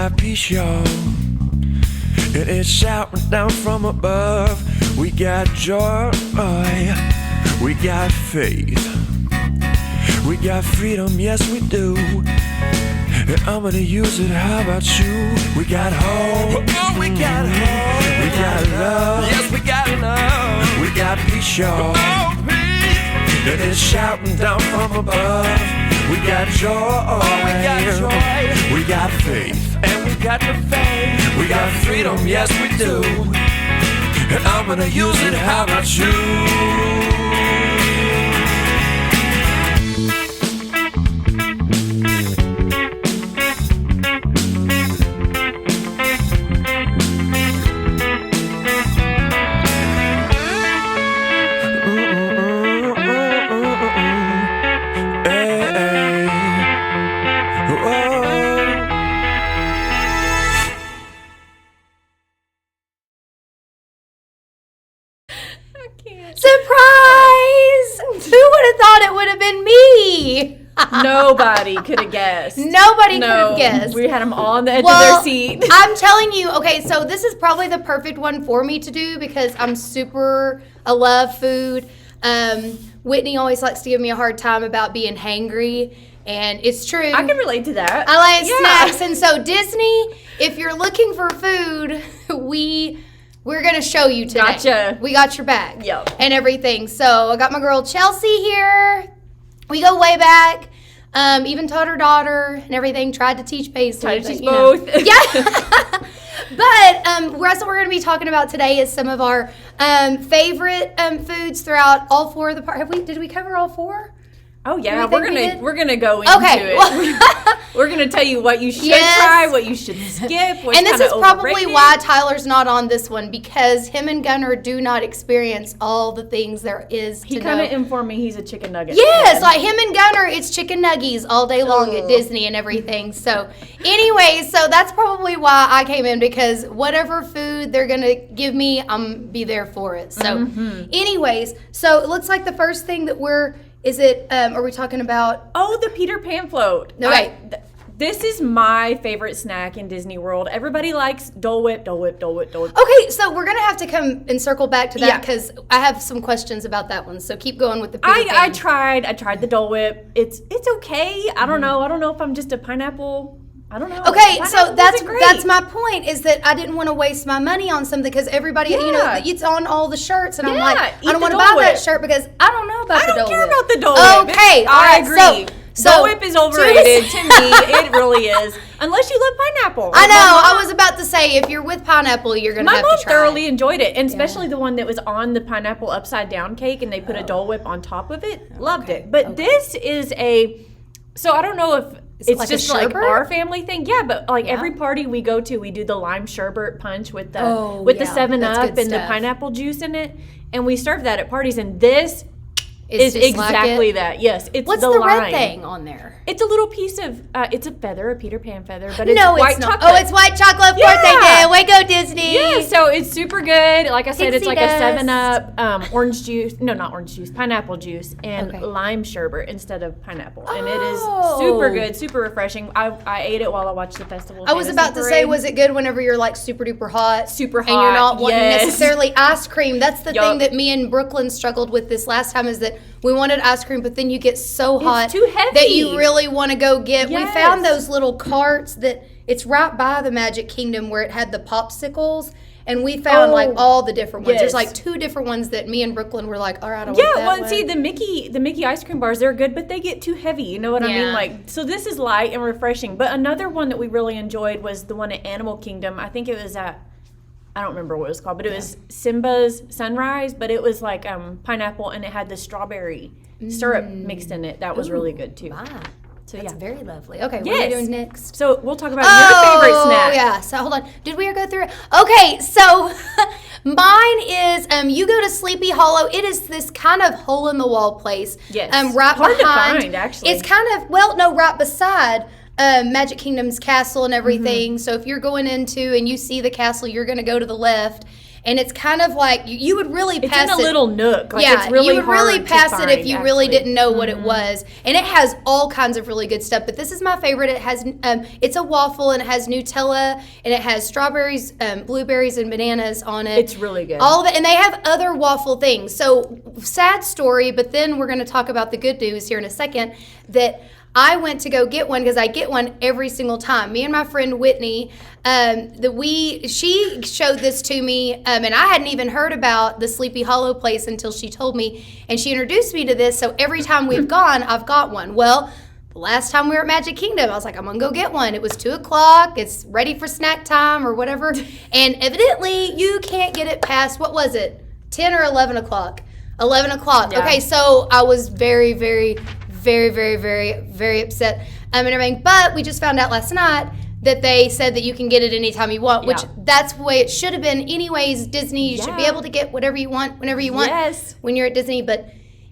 got peace, y'all. It is shouting down from above. We got joy, we got faith, we got freedom, yes we do. And I'm gonna use it, how about you? We got hope, we got hope, we got love, yes we got love. We got peace, y'all, it is shouting down from above. We got joy, we got faith, and we got the faith. We got freedom, yes we do. And I'm gonna use it, how about you? Surprise! Who would have thought it would have been me? Nobody could have guessed. Nobody could have guessed. We had them all on the edge of their seat. I'm telling you, okay, so this is probably the perfect one for me to do because I love food. Whitney always likes to give me a hard time about being hangry, and it's true. I can relate to that. I like snacks, and so Disney, if you're looking for food, we're going to show you today. Gotcha. We got your back. Yep. And everything. So I got my girl Chelsie here. We go way back. Even taught her daughter and everything. Tried to teach Paisley. Tried to teach both. Yeah. But what we're going to be talking about today is some of our favorite foods throughout all four of the parts. Did we cover all four? Oh yeah, we're gonna go into it. We're gonna tell you what you should try, what you should skip. And this is probably why Tyler's not on this one, because him and Gunnar do not experience all the things there is to know. He kind of informed me he's a chicken nugget. Yes, like him and Gunnar, it's chicken nuggies all day long at Disney and everything. So anyway, so that's probably why I came in, because whatever food they're gonna give me, I'm be there for it. So anyways, so it looks like the first thing that are we talking about? Oh, the Peter Pan float. Okay. This is my favorite snack in Disney World. Everybody likes Dole Whip, Dole Whip, Dole Whip, Dole Whip. Okay, so we're going to have to come and circle back to that because I have some questions about that one. So keep going with the Peter Pan. I tried the Dole Whip. It's okay. I don't know. I don't know if I'm just a pineapple. I don't know. Okay, so that's my point, is that I didn't want to waste my money on something because everybody, it's on all the shirts, and I'm like, I don't want to buy that shirt because I don't know about the Dole Whip. I don't care about the Dole Whip. Okay, all right, I agree. So Dole Whip is overrated to me. It really is. Unless you love pineapple. I know. I was about to say, if you're with pineapple, you're going to have to try it. My mom thoroughly enjoyed it, and especially the one that was on the pineapple upside down cake, and they put a Dole Whip on top of it. Loved it. But this is so I don't know if it's like just like our family thing. Yeah, but like every party we go to, we do the lime sherbet punch with the 7-Up and the pineapple juice in it, and we serve that at parties, and this is exactly that. Yes, it's What's the red lime thing on there? It's a little piece of it's a feather, a Peter Pan feather, but it's white chocolate. Oh, it's white chocolate. Of course they did. Way go Disney. Yeah, so it's super good. Like I said, it's like a 7-Up, orange juice. No, not orange juice. Pineapple juice and lime sherbet instead of pineapple, and it is super good, super refreshing. I ate it while I watched the festival. I was about to say, was it good whenever you're like super duper hot? Super hot. And you're not wanting necessarily ice cream. That's the thing that me and Brooklyn struggled with this last time, is that we wanted ice cream, but then you get so hot it's too heavy that you really want to go get. Yes. We found those little carts that it's right by the Magic Kingdom where it had the popsicles, and we found like all the different ones. There's like 2 different ones that me and Brooklyn were like, all right, I want that one. See, the Mickey ice cream bars, they're good, but they get too heavy. You know what I mean? Like, so this is light and refreshing. But another one that we really enjoyed was the one at Animal Kingdom. I think it was at, I don't remember what it was called, but it was Simba's Sunrise, but it was like pineapple, and it had the strawberry syrup mixed in it. That was really good too. Wow. So that's very lovely. Okay, what are we doing next? So we'll talk about your favorite snack. Oh, yeah. So hold on. Did we go through it? Okay, so mine is you go to Sleepy Hollow. It is this kind of hole in the wall place. Yes. Right hard behind. to find, actually. It's kind of right beside Magic Kingdom's castle and everything. So if you're going into and you see the castle, you're going to go to the left. and it's kind of like you would really pass it. It's in a little nook. Like, yeah, it's really you would hard really to pass find, it if you really actually. didn't know what it was. And it has all kinds of really good stuff. But this is my favorite. It has it's a waffle, and it has Nutella, and it has strawberries, blueberries, and bananas on it. It's really good. All of it, and they have other waffle things. So sad story, but then we're going to talk about the good news here in a second. That I went to go get one because I get one every single time. Me and my friend Whitney, she showed this to me, and I hadn't even heard about the Sleepy Hollow place until she told me, and she introduced me to this. So every time we've gone, I've got one. Well, the last time we were at Magic Kingdom, I was like, I'm gonna go get one. It was 2:00. It's ready for snack time or whatever, and evidently you can't get it past, what was it, 10 or 11 o'clock? 11 o'clock. Yeah. Okay, so I was very, very, very, very, very, very upset and everything. But we just found out last night that they said that you can get it anytime you want, which that's the way it should have been anyways. Disney, you should be able to get whatever you want, whenever you want when you're at Disney. But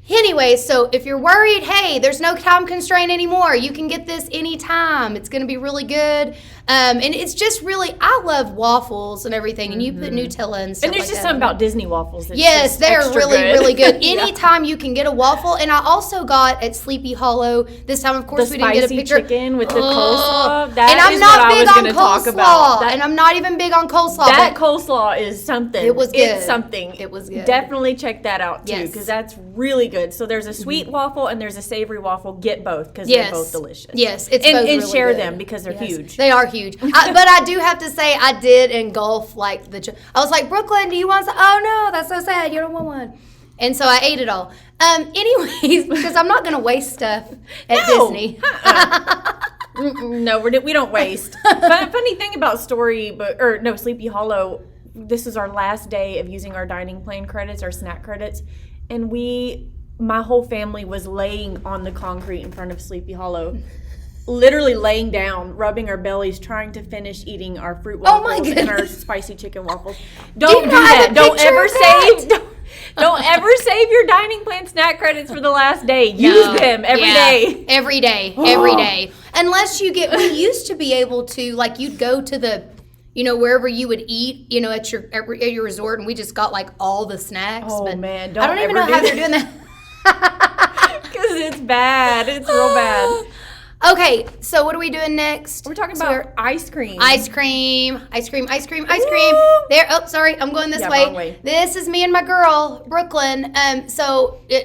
anyway, so if you're worried, hey, there's no time constraint anymore. You can get this anytime. It's going to be really good. And it's just really, I love waffles and everything. And you put Nutella and stuff. And there's like just that something about Disney waffles. That's yes, just they're extra really, good. really good. Anytime you can get a waffle. And I also got at Sleepy Hollow, this time, of course, The we didn't get a spicy picture. chicken with the coleslaw. And That I'm is not what I big was on going to talk coleslaw. about. And I'm not even big on coleslaw. That but coleslaw is something. It was good. It's something. It was good. Definitely check that out, too, Yes. because that's really good. So there's a sweet waffle and there's a savory waffle. Get both, because they're both delicious. Yes, it's and, both and really share good. them, because they're huge. They are huge. But I do have to say, I did engulf, like, I was like, Brooklyn, do you want some? Oh, no, that's so sad. You don't want one. And so I ate it all. Anyways, because I'm not going to waste stuff at Disney. No, we don't waste. But funny thing about Sleepy Hollow, this is our last day of using our dining plan credits, our snack credits, and my whole family was laying on the concrete in front of Sleepy Hollow, literally laying down, rubbing our bellies, trying to finish eating our fruit waffles and our spicy chicken waffles. Don't do that. Don't ever save your dining plan snack credits for the last day. Use them every day. Every day. Every day. Unless we used to be able to, like, you'd go to the, wherever you would eat, at your resort, and we just got, like, all the snacks. Oh, but man. I don't even know how they're doing that. Because it's bad. It's real bad. Okay, so what are we doing next? We're talking about ice cream. Ice cream. There. Oh, sorry. I'm going this wrong way. This is me and my girl, Brooklyn.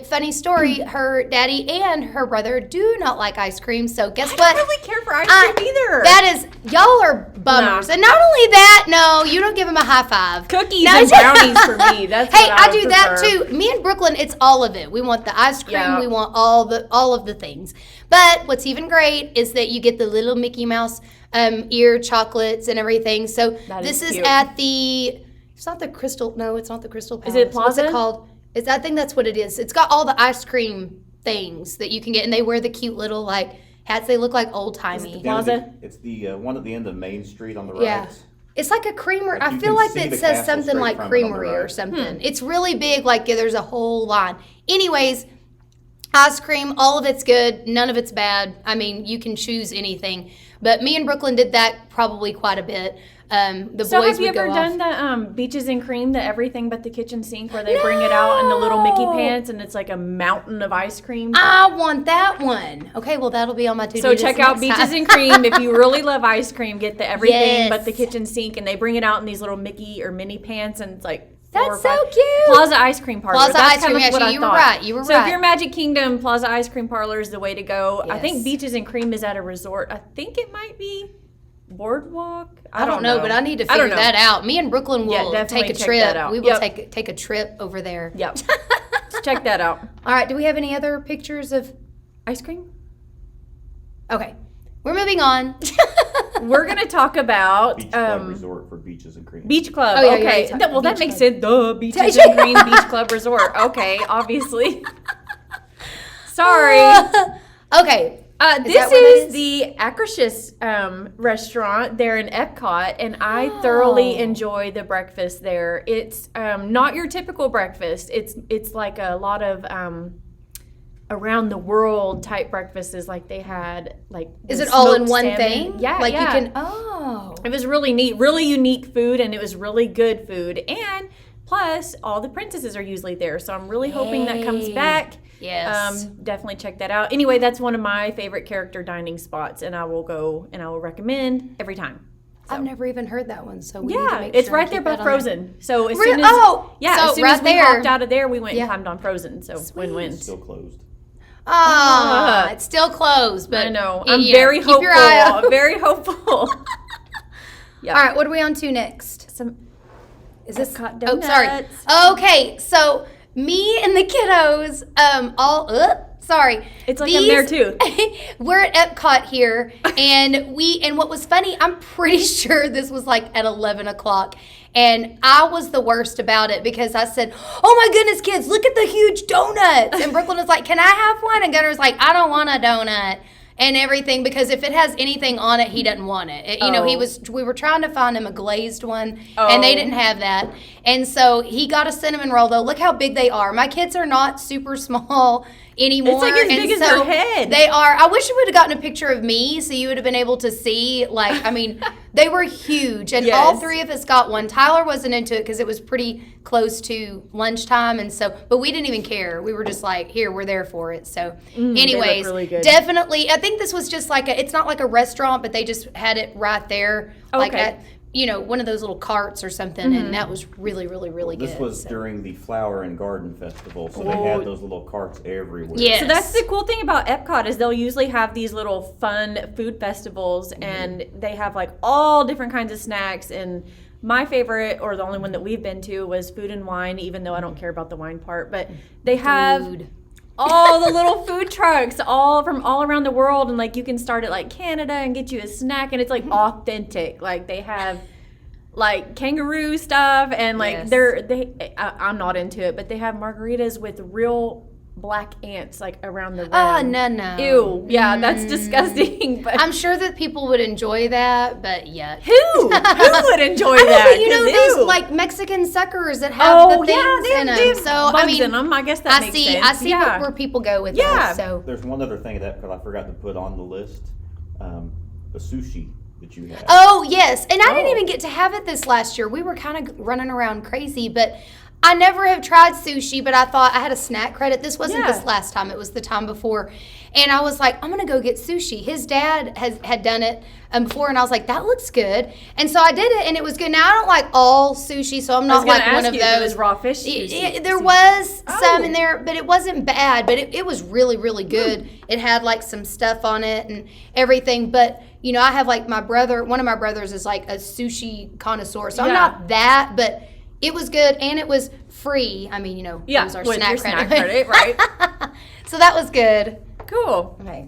Funny story. Her daddy and her brother do not like ice cream. So guess what? I don't really care for ice cream either. That is, y'all are bummers. Nah. And not only that, no, you don't give them a high five. Cookies and brownies for me. That's hey, what I do prefer. that too. Me and Brooklyn, it's all of it. We want the ice cream. Yeah. We want all of the things. But what's even great is that you get the little Mickey Mouse ear chocolates and everything. So this is cute. at the. It's not the Crystal. No, it's not the Crystal Palace. Is it Plaza? What's it called? I think that's what it is. It's got all the ice cream things that you can get, and they wear the cute little hats. They look like old timey. Plaza? It's the one at the end of Main Street on the right. Yeah. It's like a creamer. Like I you feel can like see it the says castle something straight like from it on the creamery or right. something. It's really big. Like there's a whole line. Anyways, ice cream, all of it's good. None of it's bad. I mean, you can choose anything. But me and Brooklyn did that probably quite a bit. The boys have you would ever go done off. the Beaches and Cream, the everything but the kitchen sink, where they bring it out in the little Mickey pants and it's like a mountain of ice cream? I want that one. Okay, well, that'll be on my to-do So list check out next Beaches time. and Cream. If you really love ice cream, get the everything Yes. but the kitchen sink, and they bring it out in these little Mickey or mini pants, and it's like That's so cute. Plaza Ice Cream Parlor. Plaza That's Ice kind Cream, of what actually, I you were thought. right, you were so right. if you're Magic Kingdom, Plaza Ice Cream Parlor is the way to go. I Yes. think Beaches and Cream is at a resort. I think it might be Boardwalk. I don't know, but I need to figure that out. Me and Brooklyn will definitely take a check trip. that out. We will Yep. take a trip over there. Yep. Check that out. All right, do we have any other pictures of... Ice cream? Okay, we're moving on. We're going to talk about Beach Club Resort for Beaches and Cream. Beach Club. Oh, yeah, okay. yeah, Well, that Beach makes Club. sense. Duh. Beaches and Cream Beach Club Resort. Okay, obviously. Sorry. Okay. This that where that is is? the Akershus restaurant there in Epcot, and I thoroughly enjoy the breakfast there. It's not your typical breakfast. It's like a lot of around the world type breakfasts, like they had like. Is it all in one salmon. thing? Yeah, like yeah. you can. Oh, it was really neat, really unique food, and it was really good food. And plus, all the princesses are usually there, so I'm really hoping that comes back. Yes. Definitely check that out. Anyway, that's one of my favorite character dining spots, and I will go and I will recommend every time. So. I've never even heard that one, so we need to make it's sure right and there keep by that on Frozen. So as Re- soon as oh, yeah, so as soon right as we there. hopped out of there, we went Yeah. and climbed on Frozen. So win-win. Still closed. Oh, it's still closed, but I know. you I'm know, very keep hopeful. your eye out. I'm very hopeful. Yeah. All right, what are we on to next? Some Is this? Epcot Oh, sorry. donuts. Okay, so me and the kiddos, sorry. It's like I'm there too. We're at Epcot here, and what was funny, I'm pretty sure this was like at 11 o'clock, and I was the worst about it because I said, oh my goodness, kids, look at the huge donuts. And Brooklyn was like, can I have one? And Gunner's like, I don't want a donut. And everything, because if it has anything on it, he doesn't want it. We were trying to find him a glazed one, and they didn't have that. And so he got a cinnamon roll, though. Look how big they are. My kids are not super small anymore. It's like as big as their head. They are. I wish you would have gotten a picture of me so you would have been able to see, they were huge. And all three of us got one. Tyler wasn't into it because it was pretty close to lunchtime. And so, but we didn't even care. We were just like, here, we're there for it. So anyways, really good. definitely, I think this was just it's not like a restaurant, but they just had it right there. Like at, one of those little carts or something. And that was really, really, really good. This was during the Flower and Garden Festival, so they had those little carts everywhere. Yes. So that's the cool thing about Epcot is they'll usually have these little fun food festivals, and they have like all different kinds of snacks. And my favorite, or the only one that we've been to, was Food and Wine, even though I don't care about the wine part. But they have all the little food trucks all from all around the world, and like you can start at like Canada and get you a snack, and it's like authentic. Like they have like kangaroo stuff, and like I'm not into it, but they have margaritas with real black ants like around the rim. Oh, no. Ew. Yeah, that's disgusting. But I'm sure that people would enjoy that, but yeah. Who would enjoy that? You know 'Cause those like Mexican suckers that have the things in them. So I mean, in them. I guess that makes sense. I see where people go with that. So There's one other thing that I forgot to put on the list. The sushi that you had. Oh yes, and I didn't even get to have it this last year. We were kind of running around crazy, but I never have tried sushi, but I thought I had a snack credit. This wasn't this last time. It was the time before. And I was like, I'm going to go get sushi. His dad had done it before, and I was like, that looks good. And so I did it, and it was good. Now, I don't like all sushi, so I'm not like one of those. It was raw fish sushi. There was some in there, but it wasn't bad. But it was really, really good. It had like some stuff on it and everything. But, I have like one of my brothers is like a sushi connoisseur. So I'm not that, but it was good, and it was free. I mean, it was our snack credit. Right? So that was good. Cool. Okay.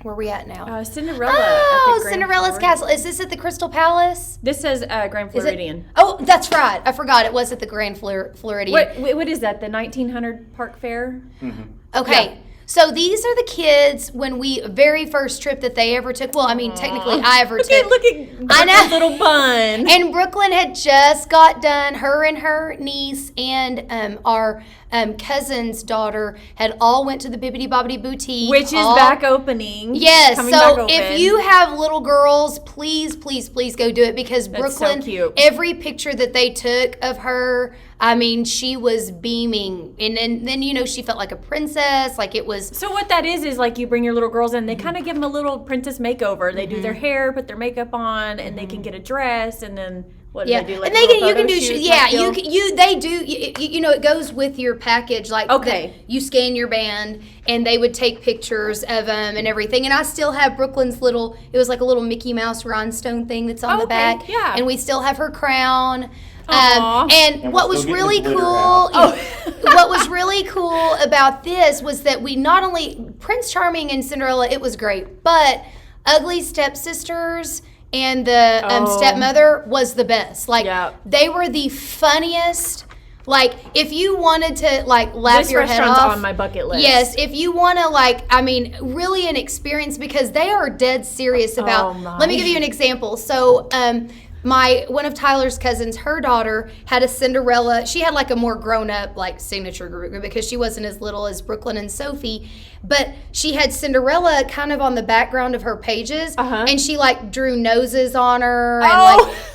Where are we at now? Cinderella. Oh, Cinderella's castle. Is this at the Crystal Palace? This says Grand Floridian. Oh, that's right. I forgot. It was at the Grand Floridian. What is that? The 1900 Park Fair? Mm-hmm. Okay. Yeah. So these are the kids when very first trip that they ever took. Well, I mean, technically I ever took. Look at Brooklyn's little bun. And Brooklyn had just got done. Her and her niece and our cousin's daughter had all went to the Bibbidi Bobbidi Boutique. Which is back opening. Yes. So if you have little girls, please, please, please go do it because That's Brooklyn, so cute. Every picture that they took of her, I mean, she was beaming. And then she felt like a princess. Like it was. So what that is like you bring your little girls in, they kind of give them a little princess makeover. They do their hair, put their makeup on, and they can get a dress, and then what do they do? Like and you can do it goes with your package. Like you scan your band, and they would take pictures of them and everything. And I still have Brooklyn's little. It was like a little Mickey Mouse rhinestone thing that's on the back. Yeah, and we still have her crown. And what was really cool, what was really cool about this was that we not only Prince Charming and Cinderella, it was great, but Ugly Stepsisters and the stepmother was the best. Like they were the funniest. Like if you wanted to laugh your head off, on my bucket list. Yes, if you want to really an experience because they are dead serious about. Let me give you an example. So. one of Tyler's cousins, her daughter had a Cinderella. She had like a more grown up like signature group because she wasn't as little as Brooklyn and Sophie, but she had Cinderella kind of on the background of her pages, and she like drew noses on her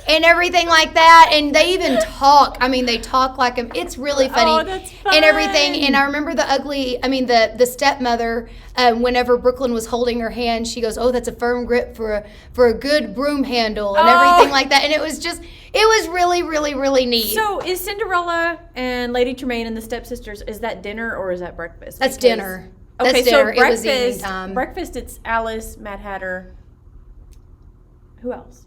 and everything like that. And they even talk. I mean, they talk like it's really funny that's fun. and everything. And I remember the stepmother. Whenever Brooklyn was holding her hand, she goes, "Oh, that's a firm grip for a good broom handle," and everything like that. And it was really, really, really neat. So is Cinderella and Lady Tremaine and the stepsisters, is that dinner or is that breakfast? That's dinner. Okay, That's so dinner. It was evening time. Breakfast, it's Alice, Mad Hatter. Who else?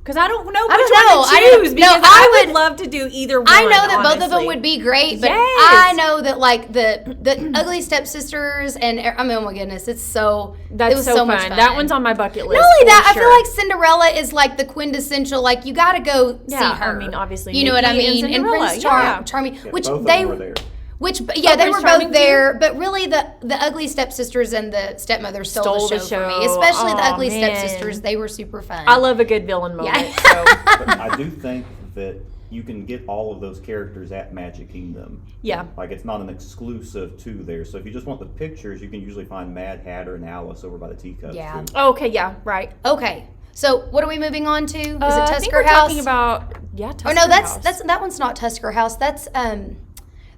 Because I don't know which one to choose. Because I would love to do either one. I know that both of them would be great, but I know that like the Ugly Stepsisters and oh my goodness, it was so much fun. That one's on my bucket list. Not only that, I feel like Cinderella is like the quintessential. Like you got to go see her. I mean, obviously, you know what I mean. And Prince Charming, which they were there. They were both there, but really the Ugly Stepsisters and the stepmother stole the show for me. Especially the Ugly Stepsisters, they were super fun. I love a good villain moment. Yeah. So. But I do think that you can get all of those characters at Magic Kingdom. Yeah. Like it's not an exclusive to there. So if you just want the pictures, you can usually find Mad Hatter and Alice over by the teacups. Yeah. Too. Okay, yeah, right. Okay. So what are we moving on to? Is it Tusker I think we're House? talking about Tusker House. House. That one's not Tusker House. That's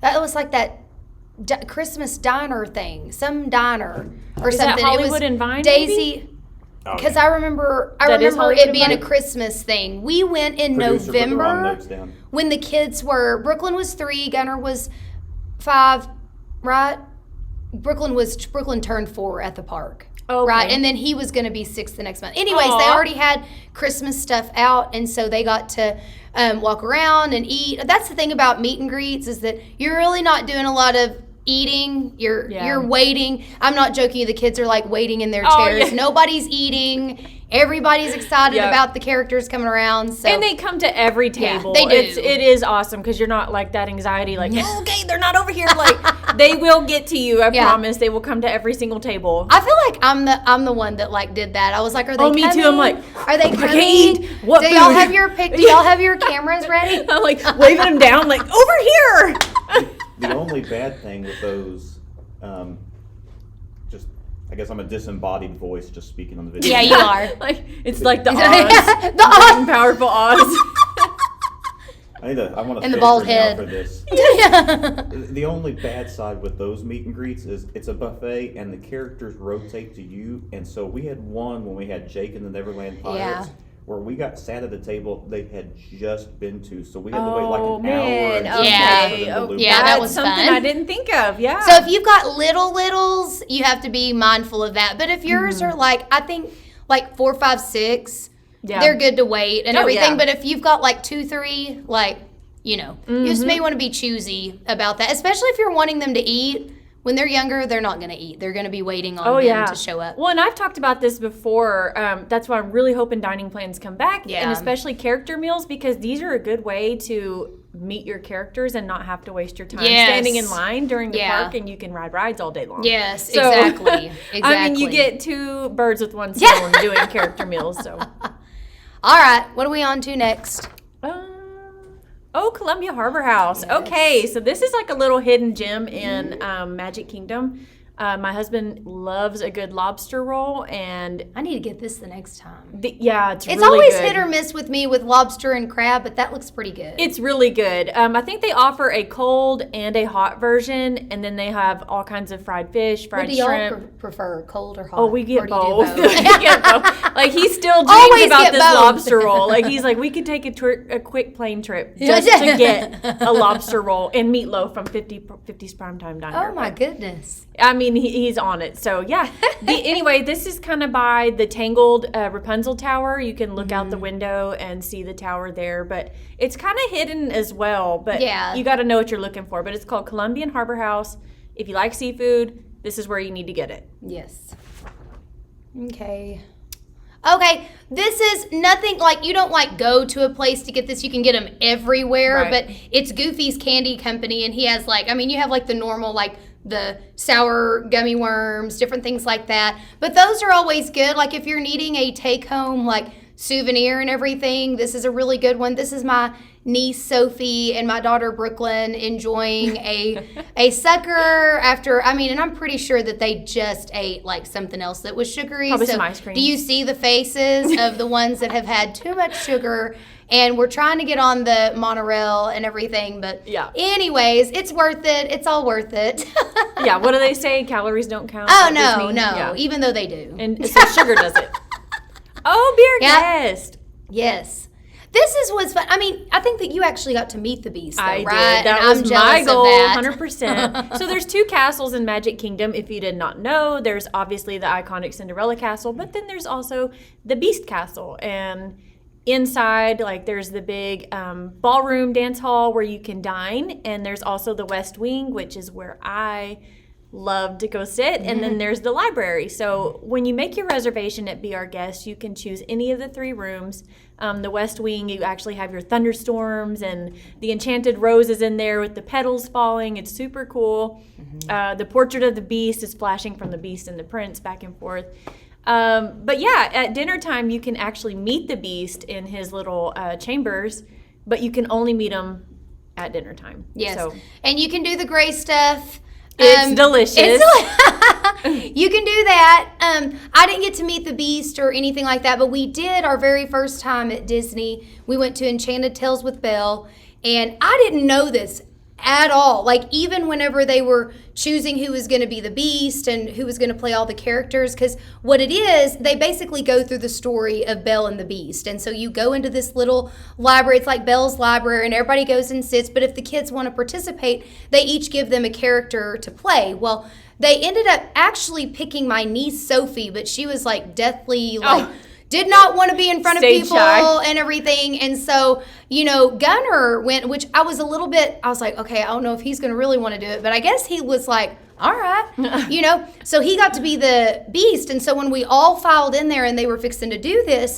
that was like that Christmas diner thing, some diner or Is something. That Hollywood it was and Vine, Daisy. Because I remember it being a Christmas thing. We went in November when the kids were. Brooklyn was 3, Gunnar was 5, right? Brooklyn turned 4 at the park. Okay. Right, and then he was going to be 6 the next month. Anyways, they already had Christmas stuff out, and so they got to walk around and eat. That's the thing about meet and greets is that you're really not doing a lot of eating. You're waiting. I'm not joking. The kids are like waiting in their chairs. Yeah. Nobody's eating. Everybody's excited about the characters coming around. So. And they come to every table. Yeah, they do. It is awesome because you're not like that anxiety like, okay, they're not over here. Like they will get to you. I promise. They will come to every single table. I feel like I'm the one that like did that. I was like, are they coming? Me too. I'm like, are they coming? Do y'all have your cameras ready? I'm like waving them down like over here. The only bad thing with those, I guess I'm a disembodied voice just speaking on the video. Yeah, you are. Like it's like the Oz, the powerful Oz. I want to and the bald head for this. The only bad side with those meet and greets is it's a buffet and the characters rotate to you. And so we had one when we had Jake and the Neverland Pirates. Yeah. Where we got sat at a table they had just been to, so we had to wait like an hour. That was something fun. I didn't think of. Yeah. So if you've got littles, you have to be mindful of that. But if yours are like, I think like 4, 5, 6, they're good to wait and everything. Yeah. But if you've got like 2, 3, like you just may want to be choosy about that, especially if you're wanting them to eat. When they're younger, they're not going to eat. They're going to be waiting on them to show up. Well, and I've talked about this before. That's why I'm really hoping dining plans come back, and especially character meals, because these are a good way to meet your characters and not have to waste your time standing in line during the park, and you can ride rides all day long. Yes, exactly. I mean, you get 2 birds with one stone doing character meals. So, all right, what are we on to next? Columbia Harbor House. Yes. Okay, so this is like a little hidden gem in Magic Kingdom. My husband loves a good lobster roll, and I need to get this the next time. It's really always good. Hit or miss with me with lobster and crab, but that looks pretty good. It's really good. I think they offer a cold and a hot version, and then they have all kinds of fried fish, fried shrimp. What do y'all prefer, cold or hot? Oh, we get both. We get both. Like he still dreams about this lobster roll. Like he's like, we could take a quick plane trip just to get a lobster roll and meatloaf from 50's Primetime Diner. Oh my goodness. I mean, he's on it. So, yeah. Anyway, this is kind of by the Tangled Rapunzel Tower. You can look out the window and see the tower there. But it's kind of hidden as well. But you got to know what you're looking for. But it's called Columbian Harbor House. If you like seafood, this is where you need to get it. Yes. Okay, this is nothing like you don't like go to a place to get this. You can get them everywhere. But it's Goofy's Candy Company. And he has you have like the normal the sour gummy worms, different things like that. But those are always good. Like if you're needing a take home souvenir and everything, this is a really good one. This is my niece Sophie and my daughter Brooklyn enjoying a sucker after, and I'm pretty sure that they just ate like something else that was sugary. Probably some ice cream. Do you see the faces of the ones that have had too much sugar? And we're trying to get on the monorail and everything, but anyways, it's worth it. It's all worth it. Yeah, what do they say? Calories don't count. Oh, no, yeah. Even though they do. And so sugar does it. Oh, beer guest. Yes. This is what's fun. I think that you actually got to meet the Beast, though, I right? did. That and was I'm my goal, of that. 100%. So there's 2 castles in Magic Kingdom, if you did not know. There's obviously the iconic Cinderella castle, but then there's also the Beast castle. And inside, like, there's the big ballroom dance hall where you can dine. And there's also the West Wing, which is where I love to go sit. And then there's the library. So when you make your reservation at Be Our Guest, you can choose any of the 3 rooms. The West Wing, you actually have your thunderstorms and the enchanted roses in there with the petals falling. It's super cool. The portrait of the Beast is flashing from the Beast and the Prince back and forth. But yeah, at dinner time, you can actually meet the Beast in his little chambers, but you can only meet him at dinner time. Yes. So, and you can do the gray stuff. it's delicious. You can do that. I didn't get to meet the Beast or anything like that, but we did our very first time at Disney. We went to Enchanted Tales with Belle, and I didn't know this at all. Like, even whenever they were choosing who was going to be the Beast and who was going to play all the characters, because what it is, they basically go through the story of Belle and the Beast. And so you go into this little library. It's like Belle's library, and everybody goes and sits. But if the kids want to participate, they each give them a character to play. Well, they ended up actually picking my niece Sophie, but she was like deathly did not want to be in front of people and everything. And so, Gunner went, which I was like, okay, I don't know if he's going to really want to do it, but I guess he was like, all right, so he got to be the Beast. And so when we all filed in there and they were fixing to do this,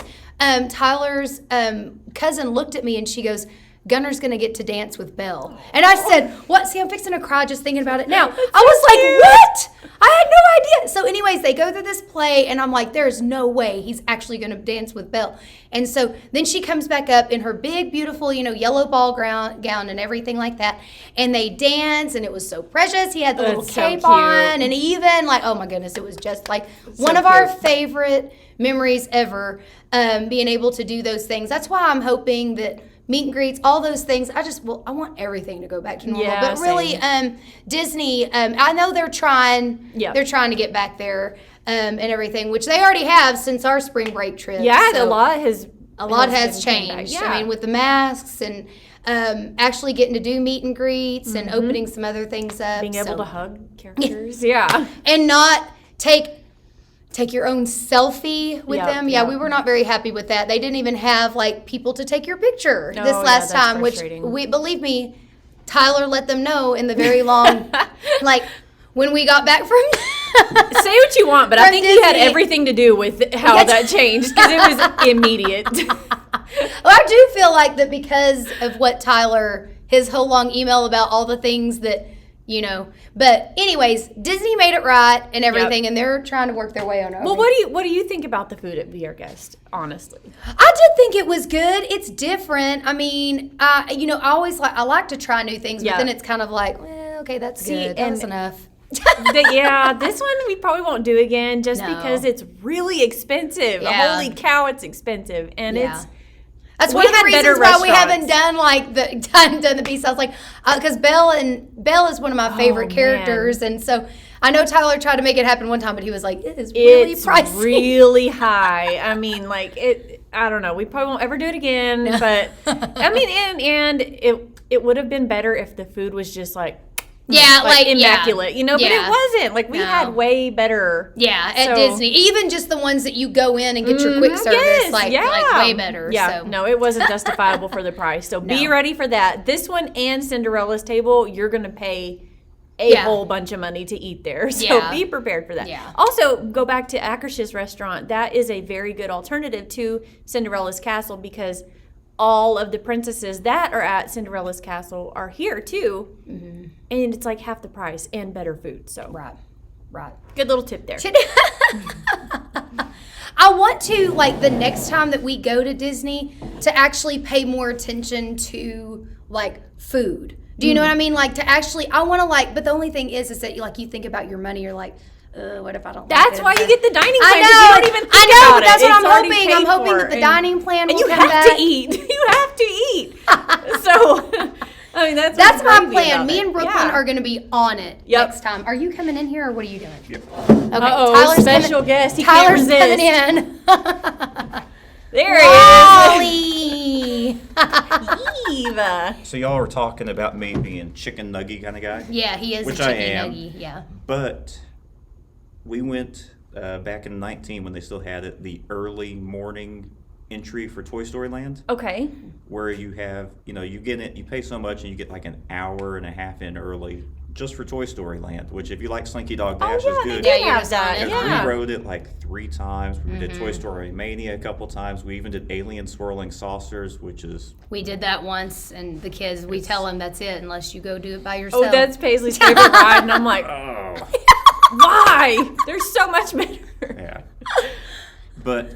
Tyler's cousin looked at me and she goes, Gunner's going to get to dance with Belle. And I said, what? See, I'm fixing to cry just thinking about it now. I was like, what? I had no idea. So anyways, they go through this play, and I'm like, there's no way he's actually going to dance with Belle. And so then she comes back up in her big, beautiful, yellow ball gown and everything like that. And they dance, and it was so precious. He had the little cape on, and even like, oh my goodness, it was just like one of our favorite memories ever, being able to do those things. That's why I'm hoping that meet and greets, all those things. I want everything to go back to normal. Yeah, but really, Disney, I know they're trying to get back there and everything, which they already have since our spring break trip. Yeah, so a lot has changed. Yeah. With the masks and actually getting to do meet and greets and opening some other things up. Being able to hug characters. Yeah. And not take your own selfie with them. Yeah, we were not very happy with that. They didn't even have like people to take your picture this last time, which believe me, Tyler let them know in the very long, like when we got back from. Say what you want, but I think he had everything to do with how that changed because it was immediate. Well, I do feel like that because of what Tyler, his whole long email about all the things that. But anyways, Disney made it right and everything, and they're trying to work their way on over. Well, what do you think about the food at Be Our Guest? Honestly, I did think it was good. It's different. I like to try new things, but then it's kind of like, well, okay, that's good. That's enough. This one we probably won't do again just because it's really expensive. Yeah. Holy cow, it's expensive, and it's. That's one of the reasons why we haven't done done the Beast. I was like, because Belle is one of my favorite characters, and so I know Tyler tried to make it happen one time, but he was like, it is really pricey. It's really high. I don't know. We probably won't ever do it again, but and it would have been better if the food was just like. Immaculate, but it wasn't. Like, we had way better. Yeah, at Disney. Even just the ones that you go in and get your quick service, like way better. Yeah, so. No, it wasn't justifiable for the price. So be ready for that. This one and Cinderella's table, you're going to pay a whole bunch of money to eat there. So be prepared for that. Yeah. Also, go back to Akershus restaurant. That is a very good alternative to Cinderella's castle because all of the princesses that are at Cinderella's castle are here too, and it's like half the price and better food. So Right. Good little tip there. I want to, like, the next time that we go to Disney, to actually pay more attention to, like, food. Do you know what I mean? Like, to actually, I want to, like, but the only thing is that, like, you think about your money, you're like, what if I don't That's like why you get the dining plan. I know. You don't even think I know, about but that's it. what It's I'm already hoping. paid I'm hoping for, that the and- dining plan will And you come have back. to eat. You have to eat. So, I mean, that's That's what's my gravy plan. about Me it. and Brooklyn Yeah. are going to be on it Yep. next time. Are you coming in here, or what are you doing? Yep. Okay, Uh-oh, special guest. He can't Tyler's resist. coming in. There he is. Wally. Eve. So y'all were talking about me being chicken nugget kind of guy. Yeah, he is Which a I chicken am. nugget. Yeah. But we went back in 19 when they still had it, the early morning entry for Toy Story Land, Okay. where you have, you get it, you pay so much and you get like an hour and a half in early just for Toy Story Land, which if you like Slinky Dog Dash Oh, is yeah, good. they Yeah, did you're have just on that. it. Because Yeah. we rode it like 3 times. We did Toy Story Mania a couple times. We even did Alien Swirling Saucers, which is We did that once, and the kids, we tell them that's it unless you go do it by yourself. Oh, that's Paisley's favorite ride, and I'm like, oh why? There's so much better. yeah. But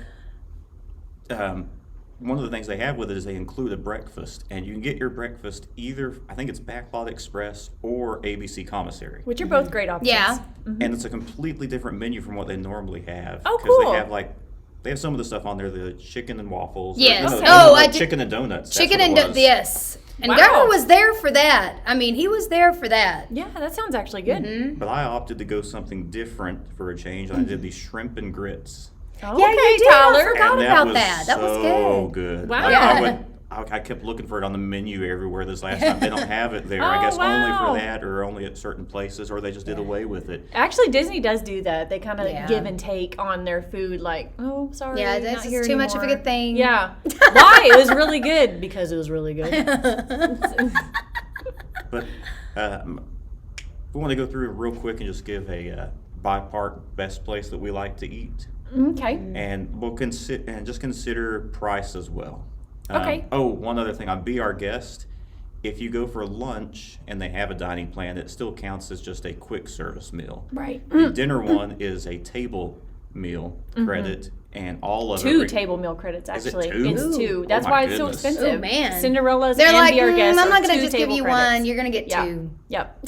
one of the things they have with it is they include a breakfast, and you can get your breakfast either, I think it's Backlot Express or ABC Commissary. Which are both great options. Yeah. And it's a completely different menu from what they normally have. Oh, Because cool. they have they have some of the stuff on there, the chicken and waffles. or, Yes. Okay. Oh, I did. chicken and donuts. Chicken that's and what it was. yes. And Wow. Garner was there for that. I mean, he was there for that. Yeah, that sounds actually good. Mm-hmm. But I opted to go something different for a change. I did the shrimp and grits. Okay, Yeah, you did. Tyler. I forgot And about that. That was so good. good. Wow. Like, Yeah. I kept looking for it on the menu everywhere this last time. They don't have it there. Oh, I guess only wow. for that, or only at certain places, or they just did away with it. Actually, Disney does do that. They kind of Yeah. give and take on their food. Like, oh, sorry, Yeah, not that's here too much of a anymore. good thing. Yeah. Why? It was really good because it was really good. But we want to go through real quick and just give a by park best place that we like to eat, Okay. and we'll just consider price as well. Okay. One other thing on Be Our Guest. If you go for lunch and they have a dining plan, it still counts as just a quick service meal. Right. The dinner one is a table meal credit, and all of Two it. table meal credits, Is it actually. two? It's two. Oh That's my why it's so goodness. expensive. Oh, man. Cinderella's They're and like, Be Our Guest I'm are not going to two just give table you credits. one. You're going to get Yeah. two. Yep.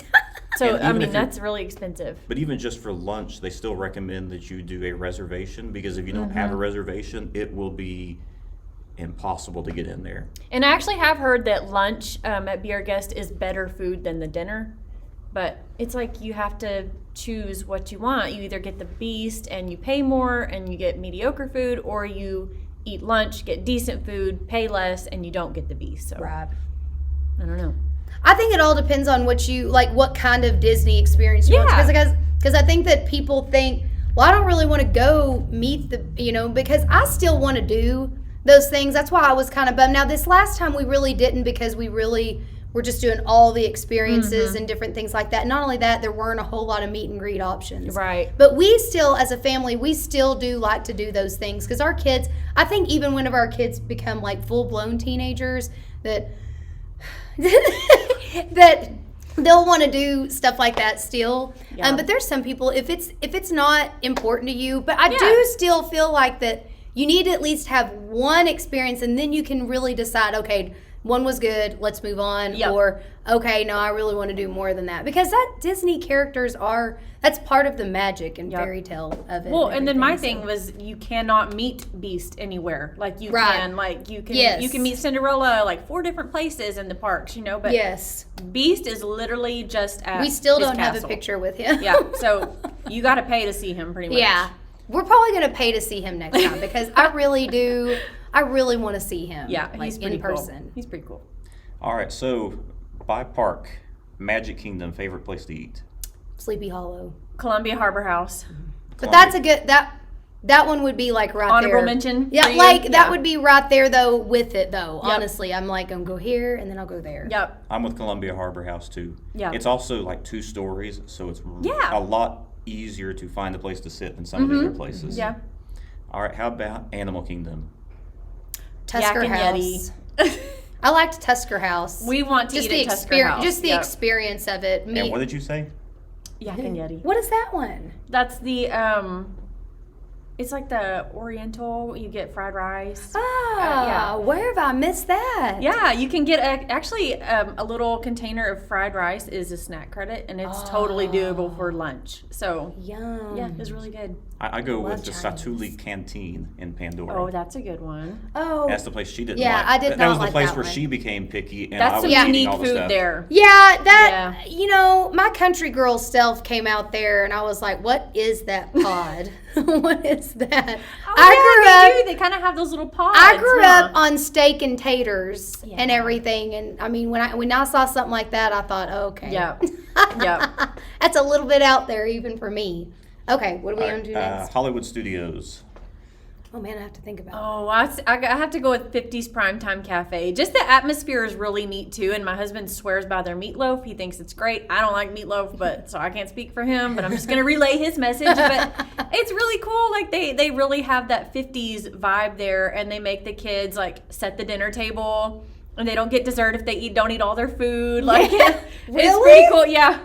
So, And I even mean, if you're- that's really expensive. But even just for lunch, they still recommend that you do a reservation, because if you don't have a reservation, it will be impossible to get in there. And I actually have heard that lunch at Be Our Guest is better food than the dinner. But it's like you have to choose what you want. You either get the Beast and you pay more and you get mediocre food, or you eat lunch, get decent food, pay less, and you don't get the Beast. So Right. I don't know. I think it all depends on what you like, what kind of Disney experience you want. Yeah. Because I think that people think, well, I don't really want to go meet the, because I still want to do those things. That's why I was kind of bummed. Now, this last time we really didn't, because we really were just doing all the experiences and different things like that. Not only that, there weren't a whole lot of meet and greet options. Right. But we still, as a family, we still do like to do those things, because our kids, I think even whenever our kids become like full-blown teenagers, that that they'll want to do stuff like that still. Yeah. But there's some people, if it's not important to you, but I Yeah. do still feel like that you need to at least have one experience, and then you can really decide, okay, one was good, let's move on. Yep. Or, okay, no, I really want to do more than that. Because that Disney characters that's part of the magic and Yep. fairy tale of it. Well, and then my everything, thing was you cannot meet Beast anywhere. Like you Right. can, like you can, Yes. you can meet Cinderella like 4 different places in the parks, But yes. Beast is literally just at We still his don't have a castle. picture with him. Yeah, so you got to pay to see him, pretty much. Yeah. We're probably going to pay to see him next time, because I really do. I really want to see him. Yeah, like, he's pretty in person. Cool. He's pretty cool. All right, so by park, Magic Kingdom, favorite place to eat? Sleepy Hollow. Columbia Harbor House. But that's a good that one would be like right Honorable there. mention Yeah, for you? like Yeah. that would be right there though with it though. Yep. Honestly, I'm like, I'm gonna go here and then I'll go there. Yep. I'm with Columbia Harbor House too. Yeah. It's also like 2 stories, so it's Yeah. a lot easier to find a place to sit than some of the other places. Yeah. All right, how about Animal Kingdom? Tusker Yak and House. Yeti. I liked Tusker House. We want to just eat the at Tusker House. just the Yep. experience of it. And what did you say? Yak and Yeti. What is that one? That's the it's like the Oriental. You get fried rice. Ah, where have I missed that? Yeah, you can get a little container of fried rice is a snack credit, and it's totally doable for lunch. So Yum. yeah, it's really good. I go with the Chinese. Satuli Canteen in Pandora. Oh, that's a good one. Oh, That's the place she didn't Yeah, like. I did That not was the like place that where one. she became picky, and I That's was some eating unique all the food stuff. there. yeah, that, you know, my country girl self came out there and I was like, what is that pod? What is that? They kind of have those little pods. I grew up on steak and taters and Yeah. everything, and I mean, when I saw something like that, I thought, okay, Yeah. Yeah. that's a little bit out there even for me. Okay, what are we All going to do right, next? Hollywood Studios. Oh man, I have to think about it. Oh, I have to go with 50s Primetime Cafe. Just the atmosphere is really neat too, and my husband swears by their meatloaf. He thinks it's great. I don't like meatloaf, but so I can't speak for him, but I'm just going to relay his message. But it's really cool. Like they really have that 50s vibe there, and they make the kids like set the dinner table. And they don't get dessert if they don't eat all their food. Like it's Really? pretty cool. Yeah.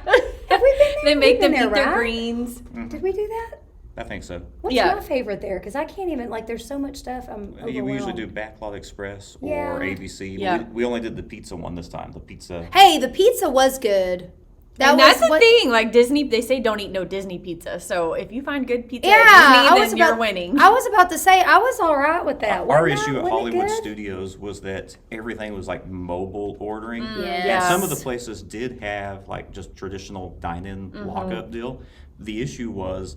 Have we been there? They make We've been them eat there, their right? greens. Did we do that? I think so. What's Yeah. your favorite there? Because I can't even, like, there's so much stuff. I'm We usually overwhelmed. do Backlot Express or Yeah. ABC. Yeah. We only did the pizza one this time. The pizza. Hey, the pizza was good. And that's the what- thing. Like Disney, they say don't eat no Disney pizza. So if you find good pizza Yeah, at I Disney, was then you're about, winning. I was about to say I was all right with that. Our Wasn't issue I? at Wasn't it Hollywood good? Studios was that everything was like mobile ordering. And Yes. some of the places did have like just traditional dine-in lockup deal. The issue was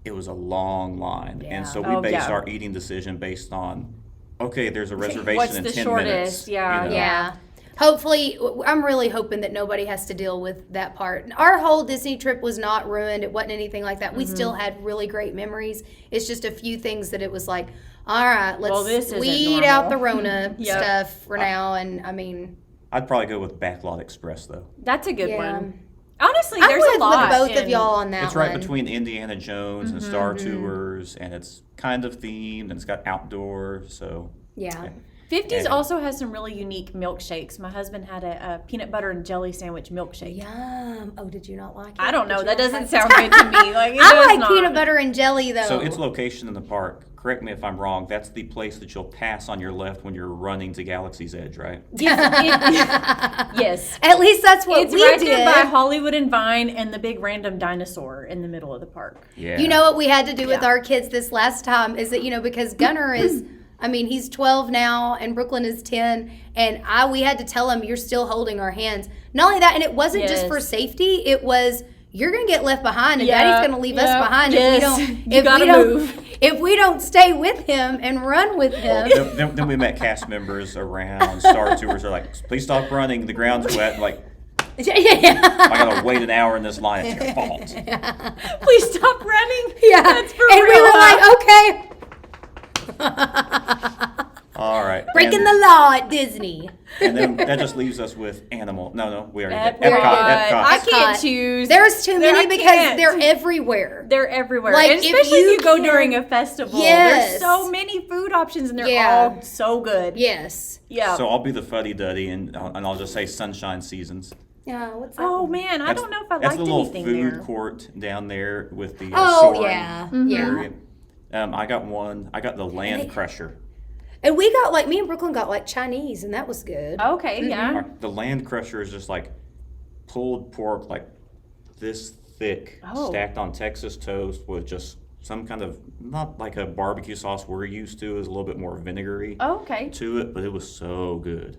it was a long line. And so we Oh, based yeah. our eating decision based on, okay, there's a reservation What's in the 10 shortest? minutes. Yeah, you know? Yeah. Hopefully, I'm really hoping that nobody has to deal with that part. Our whole Disney trip was not ruined. It wasn't anything like that. We still had really great memories. It's just a few things that it was like, all right, Well, this isn't weed out the normal. Rona Yep. stuff for now. And I mean, I'd probably go with Backlot Express though. That's a good yeah. one. Honestly, I'm there's with a lot. both of in- y'all on that It's right one. between Indiana Jones and Star Tours, and it's kind of themed, and it's got outdoor, so. Yeah. 50s Yeah. also has some really unique milkshakes. My husband had a peanut butter and jelly sandwich milkshake. Yum. Oh, did you not like it? I don't know. Did you That not doesn't like sound good to me. Like it I does like not. peanut butter and jelly though. So its location in the park, correct me if I'm wrong, that's the place that you'll pass on your left when you're running to Galaxy's Edge, right? Yes. At least that's what It's we right did. there by Hollywood and Vine and the big random dinosaur in the middle of the park. Yeah. You know what we had to do with Yeah. our kids this last time is that, you know, because Gunnar is, I mean, he's 12 now and Brooklyn is 10. And we had to tell him, you're still holding our hands. Not only that, and it wasn't just Yes. for safety, it was, you're going to get left behind and Yeah, Daddy's going to leave us yeah, behind yes. if we You don't, gotta move. if we don't stay with him and run with him. Then we met cast members around Star Tours. They're like, please stop running. The ground's wet. Like, Yeah. I gotta wait an hour in this line. It's your fault. Please stop running. Yeah. That's for and real. we were like, okay. All right. Breaking and, the law at Disney. And then that just leaves us with Animal. No, we already Epcot. did. Epcot. I can't Epcot. choose. There's too many I because can't. they're everywhere. They're everywhere. Like, And if especially if you you go can- during a festival. Yes. There's so many food options and they're Yeah. all so good. Yes. Yeah. So I'll be the fuddy-duddy, and I'll just say Sunshine Seasons. Yeah. What's that? Oh man, I don't know if I That's liked the little anything food there. court down there with the Oh soaring yeah. Yeah. area. I got one. I got the Land Crusher. And we got like me and Brooklyn got like Chinese, and that was good. Okay, yeah. The Land Crusher is just like pulled pork, like this thick, Oh. stacked on Texas toast with just some kind of, not like a barbecue sauce we're used to, is a little bit more vinegary Okay. to it, but it was so good.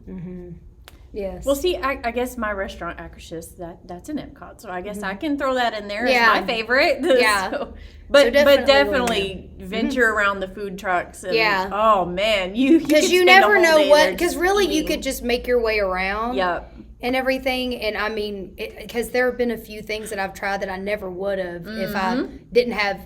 Yes. Well, see, I guess my restaurant Akrish's that's an Epcot, so I guess I can throw that in there Yeah. as my favorite. Yeah. But definitely definitely venture around the food trucks. And, Yeah. Oh man, you because could you spend a never whole know day what. there Because just really, you eating. could just make your way around. Yep. And everything, and I mean, because there have been a few things that I've tried that I never would have if I didn't have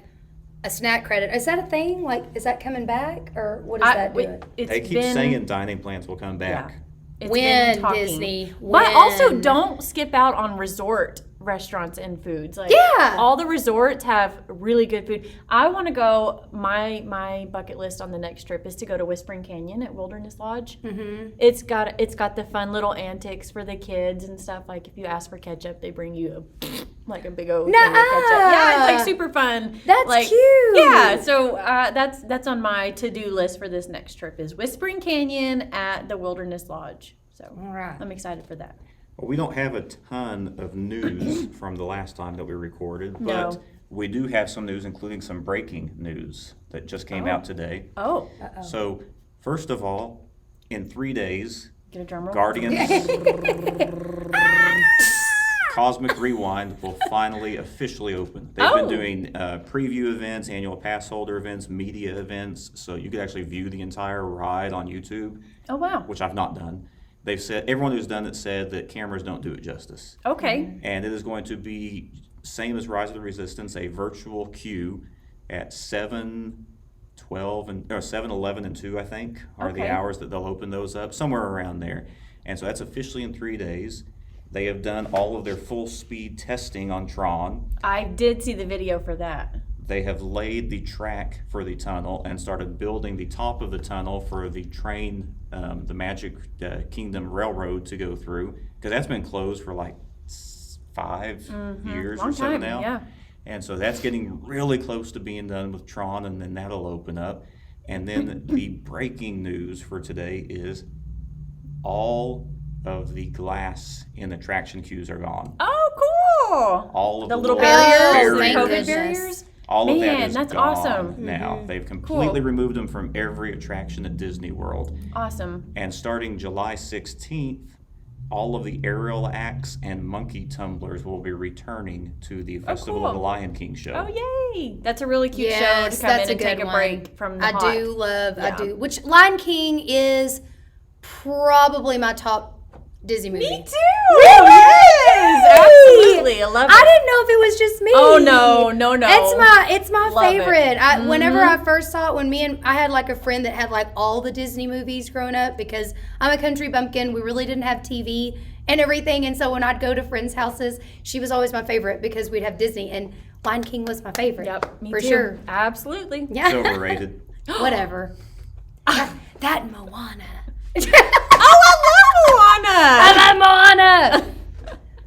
a snack credit. Is that a thing? Like, is that coming back, or what is that doing? They keep saying dining plans will come back. It's When, been talking. Disney? But also When? don't skip out on resort restaurants and foods. Like Yeah. all the resorts have really good food. I want to go. My bucket list on the next trip is to go to Whispering Canyon at Wilderness Lodge. Mm-hmm. It's got the fun little antics for the kids and stuff. Like if you ask for ketchup, they bring you like a big old thing of ketchup. Yeah, it's like super fun. That's like, cute. Yeah, so that's on my to-do list for this next trip is Whispering Canyon at the Wilderness Lodge. So I'm excited for that. Well, we don't have a ton of news from the last time that we recorded, but we do have some news, including some breaking news that just came out today. Oh. So, first of all, in 3 days, Get a drum roll. Guardians Cosmic Rewind will finally officially open. They've been doing preview events, annual pass holder events, media events, so you could actually view the entire ride on YouTube. Oh, wow. Which I've not done. They've said, everyone who's done it said that cameras don't do it justice. Okay. And it is going to be same as Rise of the Resistance, a virtual queue at 7, 11, and 2, I think, are the hours that they'll open those up, somewhere around there. And so that's officially in 3 days. They have done all of their full speed testing on Tron. I did see the video for that. They have laid the track for the tunnel and started building the top of the tunnel for the train, the Magic Kingdom Railroad to go through, because that's been closed for like 5 years or so now. Yeah. And so that's getting really close to being done with Tron, and then that'll open up. And then the breaking news for today is all of the glass in attraction queues are gone. Oh, cool! All of the the little barriers, the thank COVID goodness. barriers. All of that Man, is that's gone awesome. now. They've completely removed them from every attraction at Disney World. Awesome. And starting July 16th, all of the aerial acts and monkey tumblers will be returning to the Festival of the Lion King show. Oh, yay! That's a really cute show Yes, to come that's in and a take good a break from the I hot. do love, which Lion King is probably my top Disney movie. Me too! Yes! Absolutely. I love it. I didn't know if it was just me. Oh, no. It's my Love it. favorite. Whenever I first saw it, I had like a friend that had like all the Disney movies growing up, because I'm a country bumpkin. We really didn't have TV and everything, and so when I'd go to friends' houses, she was always my favorite because we'd have Disney, and Lion King was my favorite. Yep, me for too. Sure. Absolutely. Yeah. It's overrated. Whatever. that and Moana. I love Moana! I love Moana.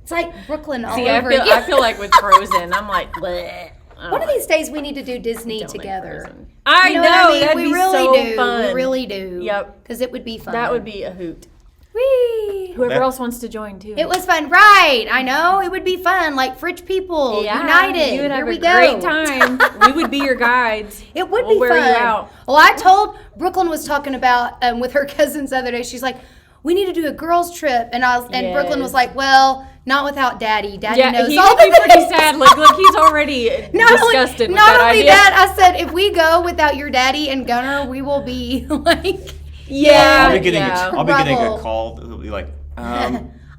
It's like Brooklyn all See, over I again. feel like with Frozen, I'm like, bleh. One of these days we need to do Disney Don't like together. Frozen. I You know know, what I mean? that'd We be really so do. fun. We really do. Yep. Because it would be fun. That would be a hoot. Whee! Whoever else wants to join too. It was fun, right? I know it would be fun. Like Fridge people united. You would have Here we a go. great time. We would be your guides. It would We'll be wear fun. you out. Well, I told Brooklyn was talking about with her cousins the other day. She's like, "We need to do a girls' trip," and Brooklyn was like, "Well, not without Daddy. Daddy knows he all would the be pretty things." sad. Look, he's already disgusted with not that only idea. that, I said, if we go without your daddy and Gunner, we will be like, Yeah, I'll be getting yeah. a call that'll be like, I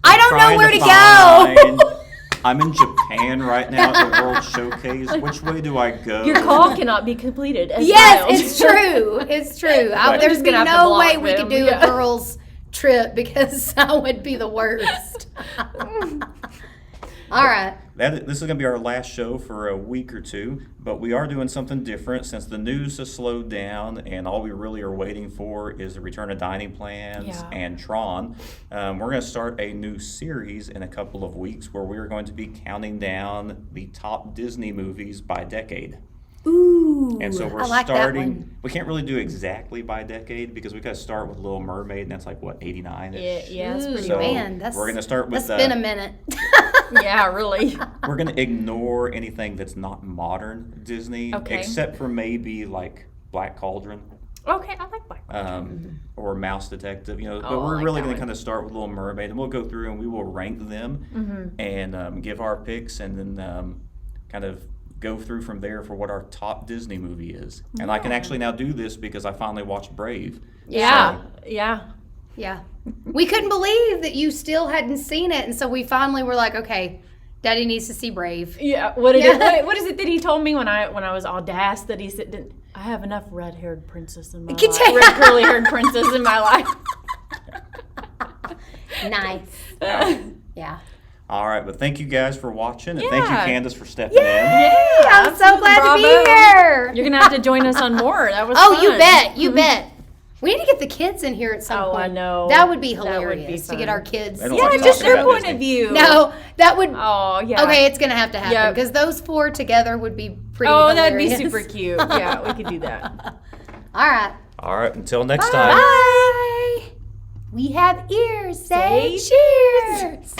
don't know where to go. I'm in Japan right now at the World Showcase. Which way do I go? Your call cannot be completed. As Yes, mild. it's true. It's true. Right. There's Just gonna have to no block way we them, could do yeah. a girls' trip because I would be the worst. All right. This is going to be our last show for a week or two, but we are doing something different since the news has slowed down and all we really are waiting for is the return of dining plans and Tron. We're going to start a new series in a couple of weeks where we're going to be counting down the top Disney movies by decade. Ooh, And so we're I like that starting, one. we can't really do exactly by decade because we got to start with Little Mermaid, and that's like, what, 89? Yeah, that's pretty So Man, we're going to start with that's been a minute. Yeah, really. we're going to ignore anything that's not modern Disney, Okay. except for maybe like Black Cauldron. Okay, I like Black. Or Mouse Detective, but I we're like really that going to one. kind of start with Little Mermaid, and we'll go through and we will rank them and give our picks, and then kind of go through from there for what our top Disney movie is. And I can actually now do this because I finally watched Brave. Yeah, So, yeah. Yeah. We couldn't believe that you still hadn't seen it, and so we finally were like, okay, Daddy needs to see Brave. Yeah, what is it that he told me when I was audacious that he said, I have enough red-haired princess in my life. Red curly-haired princess in my life. Nice. Yeah. All right, but thank you guys for watching, and thank you, Yeah. Candace, for stepping in. I'm so glad to Bravo. be here. You're going to have to join us on more. That was Oh, fun. you bet. You bet. We need to get the kids in here at some point. I know. That would be That would hilarious be to get fun. our kids. They don't Yeah, like just talking their about point Disney. of view. No, that would. Oh, yeah. Okay, it's gonna have to happen Yep. because those 4 together would be pretty. Oh, hilarious. that'd be super cute. Yeah, we could do that. All right. All right, until next time. Bye. We have ears. Say Say cheers.